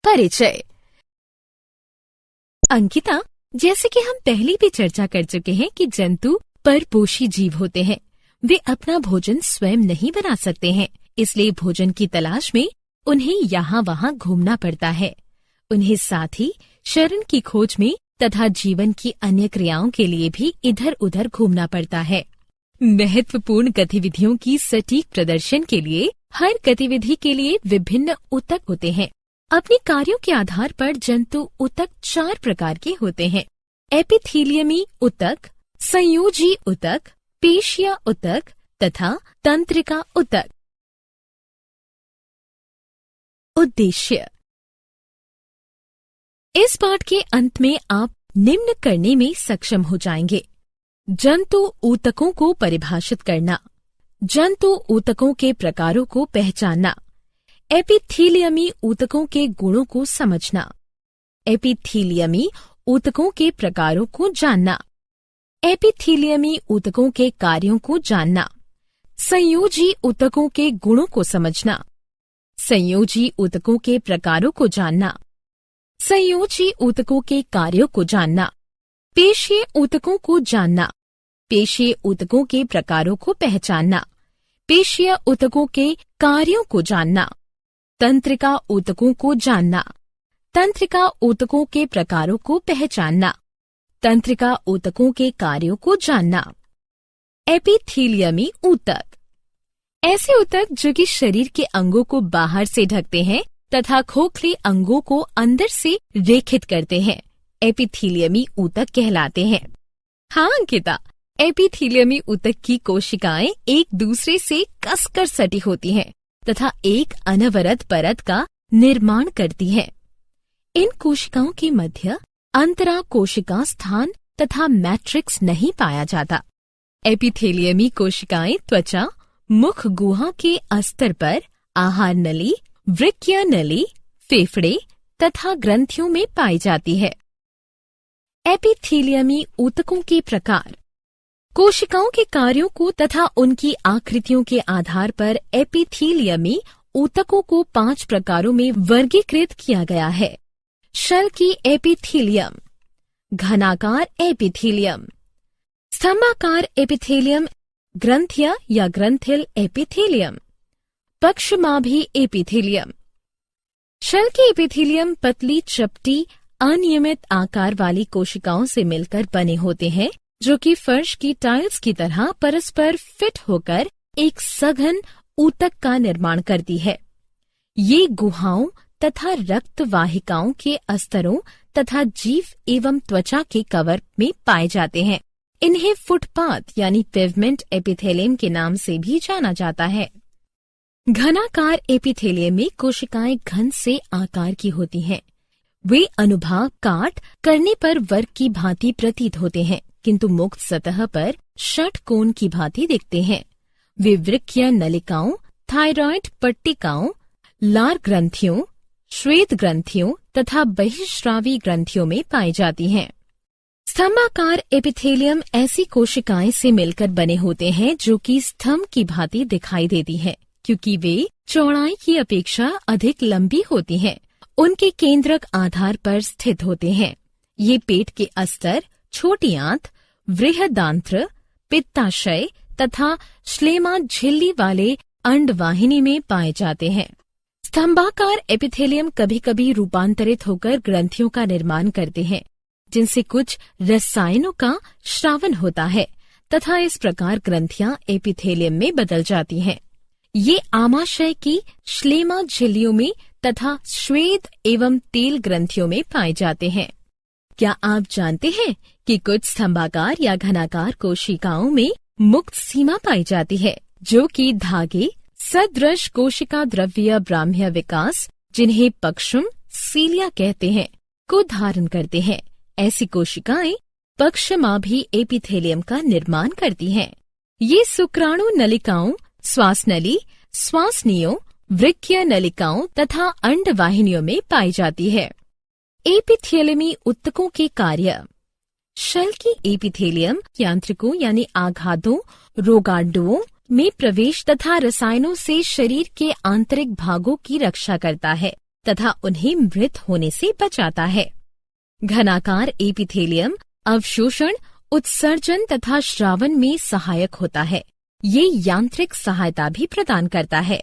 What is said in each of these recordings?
परिचय। अंकिता, जैसे कि हम पहले भी चर्चा कर चुके हैं कि जंतु परपोषी जीव होते हैं। वे अपना भोजन स्वयं नहीं बना सकते हैं, इसलिए भोजन की तलाश में उन्हें यहाँ वहाँ घूमना पड़ता है। उन्हें साथ ही शरण की खोज में तथा जीवन की अन्य क्रियाओं के लिए भी इधर उधर घूमना पड़ता है। महत्वपूर्ण गतिविधियों की सटीक प्रदर्शन के लिए हर गतिविधि के लिए विभिन्न ऊतक होते हैं। अपने कार्यों के आधार पर जंतु ऊतक 4 प्रकार के होते हैं: एपिथीलियमी ऊतक, संयोजी ऊतक, पेशिया ऊतक तथा तंत्रिका ऊतक। उद्देश्य। इस पाठ के अंत में आप निम्न करने में सक्षम हो जाएंगे: जंतु ऊतकों को परिभाषित करना, जंतु ऊतकों के प्रकारों को पहचानना, एपिथीलियमी ऊतकों के गुणों को समझना, एपिथीलियमी ऊतकों के प्रकारों को जानना, एपिथीलियमी ऊतकों के कार्यों को जानना, संयोजी ऊतकों के गुणों को समझना, संयोजी ऊतकों के प्रकारों को जानना, संयोजी ऊतकों के कार्यों को जानना, पेशीय ऊतकों को जानना, पेशीय ऊतकों के प्रकारों को पहचानना, पेशीय ऊतकों के कार्यों को जानना, तंत्रिका ऊतकों को जानना, तंत्रिका ऊतकों के प्रकारों को पहचानना, तंत्रिका ऊतकों के कार्यों को जानना। एपिथीलियमी ऊतक ऐसे ऊतक जो कि शरीर के अंगों को बाहर से ढकते हैं तथा खोखले अंगों को अंदर से रेखित करते हैं, एपिथीलियमी ऊतक कहलाते हैं। हाँ अंकिता, एपिथीलियमी ऊतक की कोशिकाएं एक दूसरे से कसकर सटी होती हैं तथा एक अनवरत परत का निर्माण करती हैं। इन कोशिकाओं के मध्य अंतरा कोशिका स्थान तथा मैट्रिक्स नहीं पाया जाता। एपिथेलियमी कोशिकाएं त्वचा, मुख गुहा के अस्तर पर आहार नली, वृक्कीय नली, फेफड़े तथा ग्रंथियों में पाई जाती है। एपिथेलियमी ऊतकों के प्रकार। कोशिकाओं के कार्यों को तथा उनकी आकृतियों के आधार पर एपिथीलियमी ऊतकों को 5 प्रकारों में वर्गीकृत किया गया है: शल्की एपिथीलियम, घनाकार एपिथीलियम, स्तंभाकार एपिथेलियम, ग्रंथीय या ग्रंथिल एपिथेलियम, पक्षमाभी एपिथेलियम। शल्की एपिथेलियम पतली, चपटी, अनियमित आकार वाली कोशिकाओं से मिलकर बने होते हैं जो कि फर्श की टाइल्स की तरह परस्पर फिट होकर एक सघन ऊतक का निर्माण करती है। ये गुहाओं तथा रक्त वाहिकाओं के अस्तरों तथा जीव एवं त्वचा के कवर में पाए जाते हैं। इन्हें फुटपाथ यानी पेवमेंट एपिथेलियम के नाम से भी जाना जाता है। घनाकार एपिथेलियम में कोशिकाएं घन से आकार की होती हैं। वे अनुभाग काट करने पर वर्ग की भांति प्रतीत होते हैं, किंतु मुक्त सतह पर षटकोण की भांति दिखते हैं। वे वृक्कीय नलिकाओं, थायराइड पट्टिकाओं, लार ग्रंथियों, श्वेत ग्रंथियों तथा बहिःस्रावी ग्रंथियों में पाई जाती हैं। स्तंभाकार एपिथेलियम ऐसी कोशिकाएं से मिलकर बने होते हैं जो कि स्तंभ की भांति दिखाई देती हैं, क्योंकि वे चौड़ाई की अपेक्षा अधिक लंबी होती हैं। उनके केंद्रक आधार पर स्थित होते हैं। ये पेट के अस्तर, छोटी आंत, बृहदांत्र, पित्ताशय तथा श्लेमा झिल्ली वाले अंडवाहिनी में पाए जाते हैं। स्तंभाकार एपिथेलियम कभी कभी रूपांतरित होकर ग्रंथियों का निर्माण करते हैं, जिनसे कुछ रसायनों का स्रावन होता है तथा इस प्रकार ग्रंथियां एपिथेलियम में बदल जाती हैं। ये आमाशय की श्लेमा झिल्लियों में तथा श्वेत एवं तेल ग्रंथियों में पाए जाते हैं। क्या आप जानते हैं कि कुछ स्तंभाकार या घनाकार कोशिकाओं में मुक्त सीमा पाई जाती है, जो कि धागे सदृश कोशिका द्रव्य ब्राह्म्य विकास, जिन्हें पक्षम सीलिया कहते हैं, को धारण करते हैं। ऐसी कोशिकाएं पक्षमाभी एपिथेलियम का निर्माण करती हैं। ये शुक्राणु नलिकाओं, श्वास नली, श्वासनियों, वृक्कीय नलिकाओं तथा अंडवाहिनियों में पाई जाती है। एपिथेलियमी ऊतकों के कार्य। शल्की एपिथेलियम यांत्रिकों यानी आघातों, रोगाणुओं में प्रवेश तथा रसायनों से शरीर के आंतरिक भागों की रक्षा करता है। तथा उन्हें मृत होने से बचाता है। घनाकार एपिथेलियम अवशोषण, उत्सर्जन तथा श्रावण में सहायक होता है। ये यांत्रिक सहायता भी प्रदान करता है।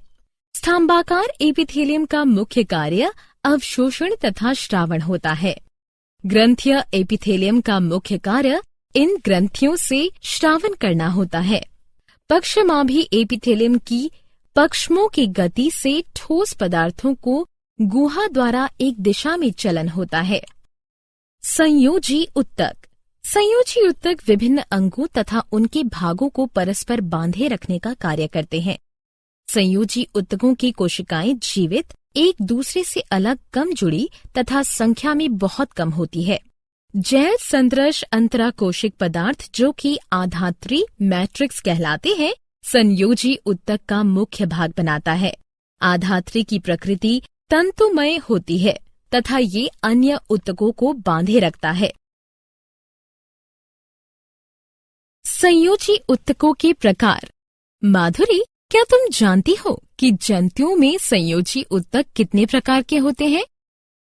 स्तंभाकार एपिथेलियम का मुख्य कार्य अवशोषण तथा श्रावण होता है। ग्रंथीय एपिथेलियम का मुख्य कार्य इन ग्रंथियों से श्रावण करना होता है। पक्षमाभी एपिथेलियम की पक्षमों की गति से ठोस पदार्थों को गुहा द्वारा एक दिशा में चलन होता है। संयोजी उत्तक। संयोजी उत्तक विभिन्न अंगों तथा उनके भागों को परस्पर बांधे रखने का कार्य करते हैं। संयोजी उत्तकों की कोशिकाएं जीवित, एक दूसरे से अलग, कम जुड़ी तथा संख्या में बहुत कम होती है। जैव संदृश अंतराकोशिक पदार्थ जो कि आधात्री मैट्रिक्स कहलाते हैं, संयोजी उत्तक का मुख्य भाग बनाता है। आधात्री की प्रकृति तंतुमय होती है तथा ये अन्य उत्तकों को बांधे रखता है। संयोजी उत्तकों के प्रकार। माधुरी, क्या तुम जानती हो कि जंतुओं में संयोजी उत्तक कितने प्रकार के होते हैं?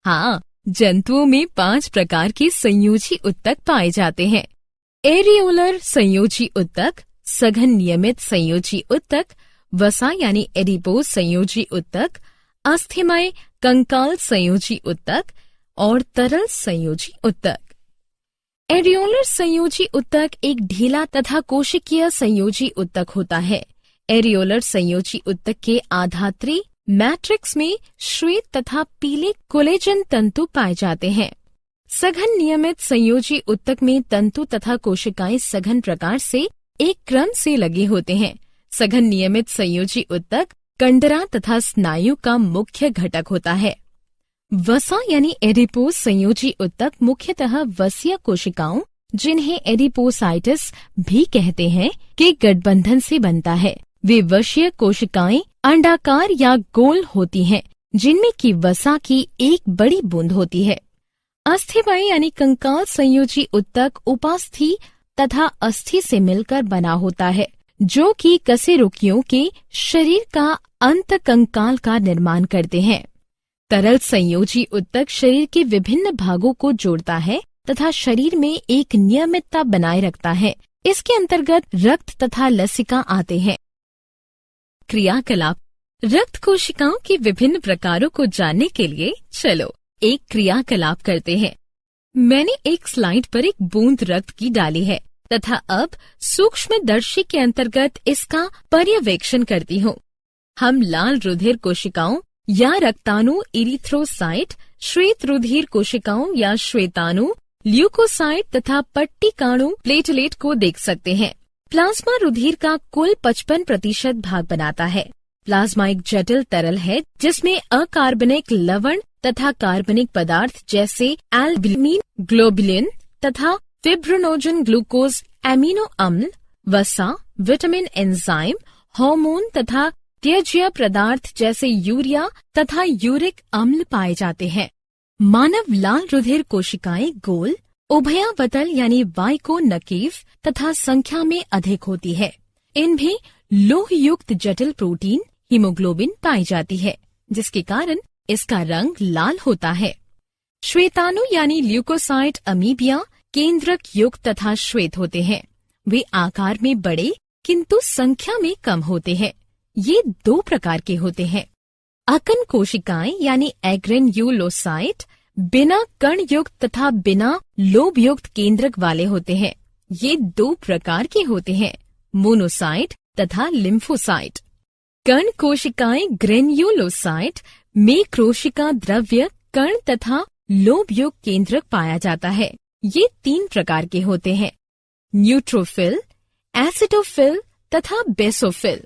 हाँ, जंतुओं में 5 प्रकार के संयोजी उत्तक पाए जाते हैं। एरियोलर संयोजी उत्तक, सघन नियमित संयोजी उत्तक, वसा यानी एडिपोज संयोजी उत्तक, अस्थिमय कंकाल संयोजी उत्तक और तरल संयोजी उत्तक। एरियोलर संयोजी उत्तक एक ढीला तथा कोशिकीय संयोजी उत्तक होता है। एरियोलर संयोजी उत्तक के आधात्री मैट्रिक्स में श्वेत तथा पीले कोलेजन तंतु पाए जाते हैं। सघन नियमित संयोजी उत्तक में तंतु तथा कोशिकाएं सघन प्रकार से एक क्रम से लगे होते हैं। सघन नियमित संयोजी उत्तक कंडरा तथा स्नायु का मुख्य घटक होता है। वसा यानी एडिपोज संयोजी उत्तक मुख्यतः वसीय कोशिकाओं, जिन्हें एडिपोसाइटिस भी कहते हैं, के गठबंधन से बनता है। वे वशीय कोशिकाएं अंडाकार या गोल होती हैं, जिनमें की वसा की एक बड़ी बूंद होती है। अस्थिमय यानी कंकाल संयोजी उत्तक उपास्थि तथा अस्थि से मिलकर बना होता है, जो कि कशेरुकियों के शरीर का अंत कंकाल का निर्माण करते हैं। तरल संयोजी उत्तक शरीर के विभिन्न भागों को जोड़ता है तथा शरीर में एक नियमितता बनाए रखता है। इसके अंतर्गत रक्त तथा लसिका आते हैं। क्रियाकलाप। रक्त कोशिकाओं के विभिन्न प्रकारों को जानने के लिए चलो एक क्रियाकलाप करते हैं। मैंने एक स्लाइड पर एक बूंद रक्त की डाली है तथा अब सूक्ष्मदर्शी के अंतर्गत इसका पर्यवेक्षण करती हूँ। हम लाल रुधिर कोशिकाओं या रक्ताणु इरिथ्रोसाइट, श्वेत रुधिर कोशिकाओं या श्वेताणु ल्यूकोसाइट तथा पट्टिकाणु प्लेटलेट को देख सकते हैं। प्लाज्मा रुधिर का कुल 55% भाग बनाता है। प्लाज्मा एक जटिल तरल है जिसमें अकार्बनिक लवण तथा कार्बनिक पदार्थ जैसे एल्ब्यूमिन, ग्लोबुलिन तथा फिब्रिनोजन, ग्लूकोज, एमिनो अम्ल, वसा, विटामिन, एंजाइम, हार्मोन तथा त्यज्य पदार्थ जैसे यूरिया तथा यूरिक अम्ल पाए जाते हैं। मानव लाल रुधिर कोशिकाएं गोल, उभयावतल यानी वाइकोनकेव तथा संख्या में अधिक होती है। इनमें लोह युक्त जटिल प्रोटीन हीमोग्लोबिन पाई जाती है, जिसके कारण इसका रंग लाल होता है। श्वेताणु यानी ल्यूकोसाइट अमीबिया केंद्रक युक्त तथा श्वेत होते हैं। वे आकार में बड़े किंतु संख्या में कम होते हैं। ये 2 प्रकार के होते हैं। अकन कोशिकाएं यानी एग्रेन्युलोसाइट बिना कण युक्त तथा बिना लोब युक्त केंद्रक वाले होते हैं। ये 2 प्रकार के होते हैं, मोनोसाइट तथा लिम्फोसाइट। कण कोशिकाएं ग्रेन्युलोसाइट में कोशिका द्रव्य कण तथा लोब युक्त केंद्रक पाया जाता है। ये 3 प्रकार के होते हैं, न्यूट्रोफिल, एसिडोफिल तथा बेसोफिल।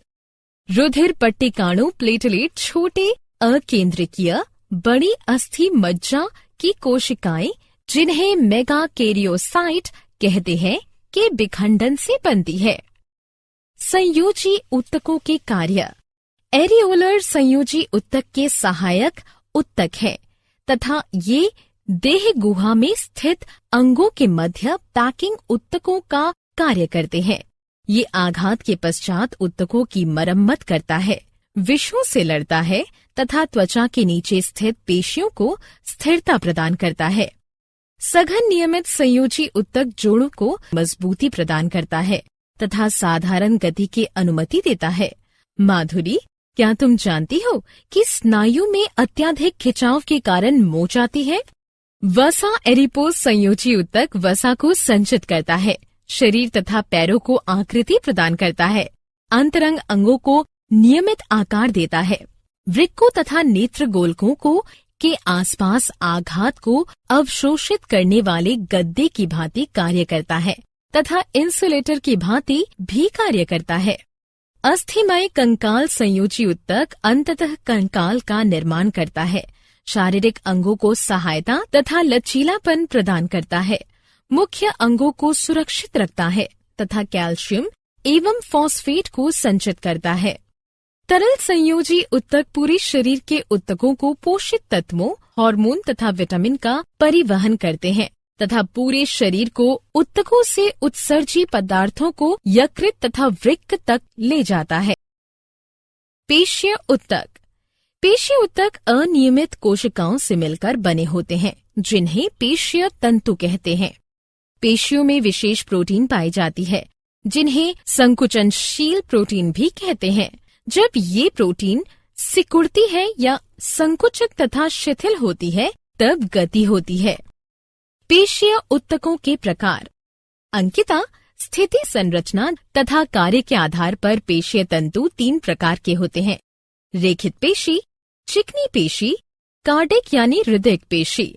रुधिर पट्टिकाणु प्लेटलेट छोटे अकेंद्रकीय बड़ी अस्थि मज्जा की कोशिकाएं, जिन्हें मेगाकैरियोसाइट कहते हैं, के विखंडन से बनती है। संयोजी उत्तकों के कार्य। एरियोलर संयोजी उत्तक के सहायक उत्तक है तथा ये देह गुहा में स्थित अंगों के मध्य पैकिंग उत्तकों का कार्य करते हैं। ये आघात के पश्चात उत्तकों की मरम्मत करता है, विषों से लड़ता है तथा त्वचा के नीचे स्थित पेशियों को स्थिरता प्रदान करता है। सघन नियमित संयोजी उत्तक जोड़ों को मजबूती प्रदान करता है तथा साधारण गति की अनुमति देता है। माधुरी, क्या तुम जानती हो कि स्नायु में अत्यधिक खिंचाव के कारण मोच आती है? वसा एडिपोज संयोजी उत्तक वसा को संचित करता है, शरीर तथा पैरों को आकृति प्रदान करता है, अंतरंग अंगों को नियमित आकार देता है, वृक्कों तथा नेत्र गोलकों को के आसपास आघात को अवशोषित करने वाले गद्दे की भांति कार्य करता है तथा इंसुलेटर की भांति भी कार्य करता है। अस्थिमय कंकाल संयोजी उत्तक अंततः कंकाल का निर्माण करता है, शारीरिक अंगों को सहायता तथा लचीलापन प्रदान करता है, मुख्य अंगों को सुरक्षित रखता है तथा कैल्शियम एवं फॉस्फेट को संचित करता है। तरल संयोजी उत्तक पूरे शरीर के उत्तकों को पोषित तत्वों, हार्मोन तथा विटामिन का परिवहन करते हैं तथा पूरे शरीर को उत्तकों से उत्सर्जी पदार्थों को यकृत तथा वृक्क तक ले जाता है। पेशीय उत्तक। पेशीय उत्तक अनियमित कोशिकाओं से मिलकर बने होते हैं, जिन्हें पेशीय तंतु कहते हैं। पेशियों में विशेष प्रोटीन पाई जाती है, जिन्हें संकुचनशील प्रोटीन भी कहते हैं। जब ये प्रोटीन सिकुड़ती है या संकुचित तथा शिथिल होती है, तब गति होती है। पेशीय उत्तकों के प्रकार। अंकिता, स्थिति, संरचना तथा कार्य के आधार पर पेशीय तंतु 3 प्रकार के होते हैं: रेखित पेशी, चिकनी पेशी, कार्डिक यानी हृदय पेशी।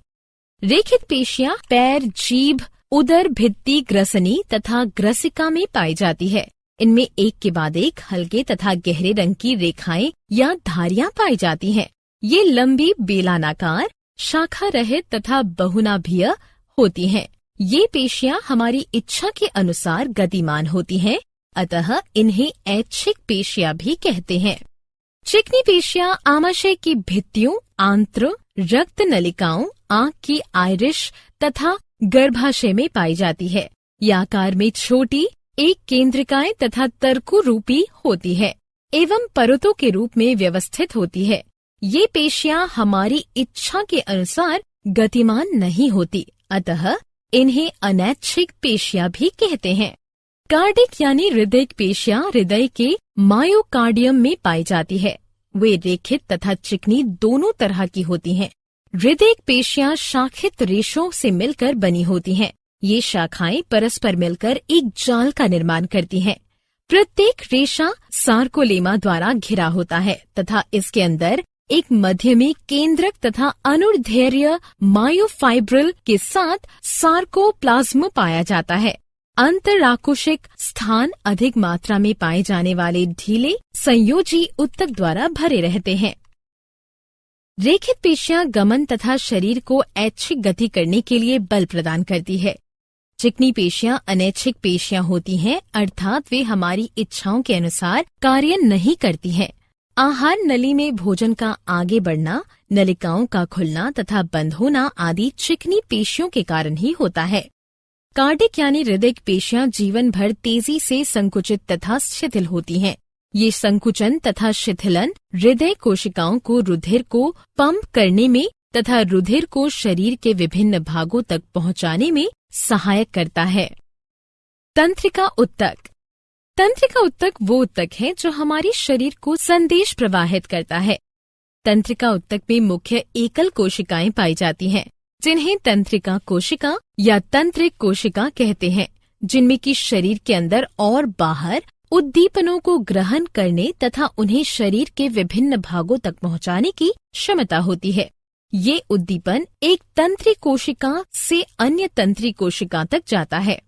रेखित पेशियां पैर, जीभ, उदर, भित्ति, ग्रसनी तथा ग्रसिका में पाई जाती है। इनमें एक के बाद एक हल्के तथा गहरे रंग की रेखाएं या धारियां पाई जाती हैं। ये लंबी, बेलानाकार, शाखा रहित तथा बहुनाभीय होती हैं। ये पेशियां हमारी इच्छा के अनुसार गतिमान होती हैं, अतः इन्हें ऐच्छिक पेशियां भी कहते हैं। चिकनी पेशियां आमाशय की भित्तियों, आंत्र, रक्त नलिकाओं, आंख की आइरिश तथा गर्भाशय में पाई जाती है। ये आकार में छोटी, एक केंद्रिकाएं तथा तर्कु रूपी होती है एवं परतों के रूप में व्यवस्थित होती है। ये पेशियां हमारी इच्छा के अनुसार गतिमान नहीं होती, अतः इन्हें अनैच्छिक पेशियां भी कहते हैं। कार्डिक यानी हृदय पेशियां हृदय के मायोकार्डियम में पाई जाती है। वे रेखित तथा चिकनी दोनों तरह की होती हैं। हृदय पेशियां शाखित रेशों से मिलकर बनी होती हैं। ये शाखाएं परस्पर मिलकर एक जाल का निर्माण करती हैं। प्रत्येक रेशा सार्कोलेमा द्वारा घिरा होता है तथा इसके अंदर एक मध्य में केंद्रक तथा अनुदैर्ध्य मायोफाइब्रिल के साथ सार्कोप्लाज्म पाया जाता है। अंतराकोशिक स्थान अधिक मात्रा में पाए जाने वाले ढीले संयोजी उत्तक द्वारा भरे रहते हैं। रेखित पेशियां गमन तथा शरीर को ऐच्छिक गति करने के लिए बल प्रदान करती है। चिकनी पेशियां अनैच्छिक पेशियां होती हैं, अर्थात वे हमारी इच्छाओं के अनुसार कार्य नहीं करती हैं। आहार नली में भोजन का आगे बढ़ना, नलिकाओं का खुलना तथा बंद होना आदि चिकनी पेशियों के कारण ही होता है। कार्डिक यानी हृदय पेशियां जीवन भर तेजी से संकुचित तथा शिथिल होती हैं। ये संकुचन तथा शिथिलन हृदय कोशिकाओं को रुधिर को पंप करने में तथा रुधिर को शरीर के विभिन्न भागों तक पहुंचाने में सहायक करता है। तंत्रिका उत्तक। तंत्रिका उत्तक वो उत्तक है जो हमारे शरीर को संदेश प्रवाहित करता है। तंत्रिका उत्तक में मुख्य एकल कोशिकाएं पाई जाती हैं, जिन्हें तंत्रिका कोशिका या तंत्रिक कोशिका कहते हैं, जिनमें कि शरीर के अंदर और बाहर उद्दीपनों को ग्रहण करने तथा उन्हें शरीर के विभिन्न भागों तक पहुंचाने की क्षमता होती है। ये उद्दीपन एक तंत्री कोशिका से अन्य तंत्री कोशिका तक जाता है।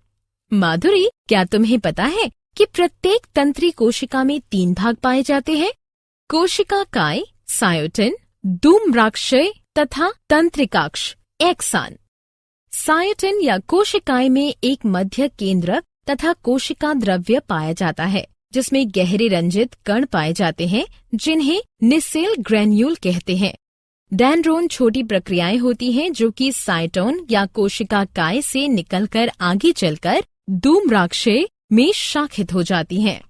माधुरी, क्या तुम्हें पता है कि प्रत्येक तंत्री कोशिका में 3 भाग पाए जाते हैं? कोशिका काय, सायोटिन, धूम्राक्षय तथा तंत्रिकाक्ष, एक्सान। सायोटिन या कोशिकाएं में एक मध्य केंद्रक तथा कोशिका द्रव्य पाया जाता है, जिसमें गहरे रंजित कण पाए जाते हैं, जिन्हें निसेल ग्रेन्यूल कहते हैं। डेंड्रोन छोटी प्रक्रियाएं होती हैं जो कि साइटोन या कोशिका काय से निकलकर आगे चलकर धूम्राक्षय में शाखित हो जाती हैं।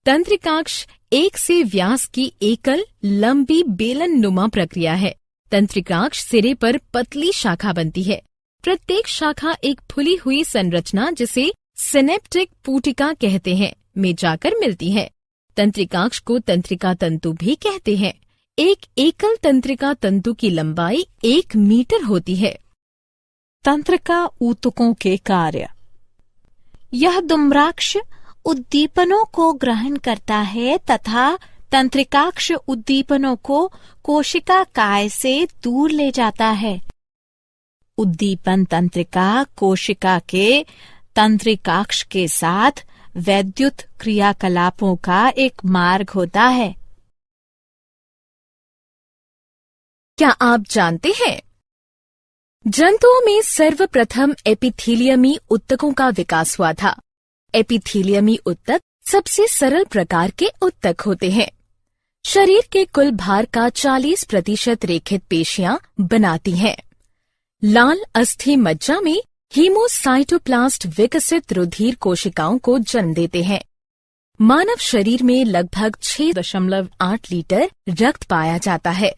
तंत्रिकाक्ष एक से व्यास की एकल लंबी बेलन नुमा प्रक्रिया है। तंत्रिकाक्ष सिरे पर पतली शाखा बनती है। प्रत्येक शाखा एक फुली हुई संरचना जिसे सिनेप्टिक पुटिका कहते हैं में जाकर मिलती है। तंत्रिकाक्ष को तंत्रिका तंतु भी कहते हैं। एक एकल तंत्रिका तंतु की लंबाई 1 मीटर होती है। तंत्रिका ऊतकों के कार्य। यह दुम्राक्ष उद्दीपनों को ग्रहण करता है तथा तंत्रिकाक्ष उद्दीपनों को कोशिका काय से दूर ले जाता है। उद्दीपन तंत्रिका कोशिका के तंत्रिकाक्ष के साथ वैद्युत क्रियाकलापों का एक मार्ग होता है। क्या आप जानते हैं जंतुओं में सर्वप्रथम एपिथीलियमी ऊतकों का विकास हुआ था। एपिथीलियमी ऊतक सबसे सरल प्रकार के ऊतक होते हैं। शरीर के कुल भार का 40% रेखित पेशियां बनाती हैं। लाल अस्थि मज्जा में हीमोसाइटोप्लास्ट विकसित रुधिर कोशिकाओं को जन्म देते हैं। मानव शरीर में लगभग 6.8 लीटर रक्त पाया जाता है।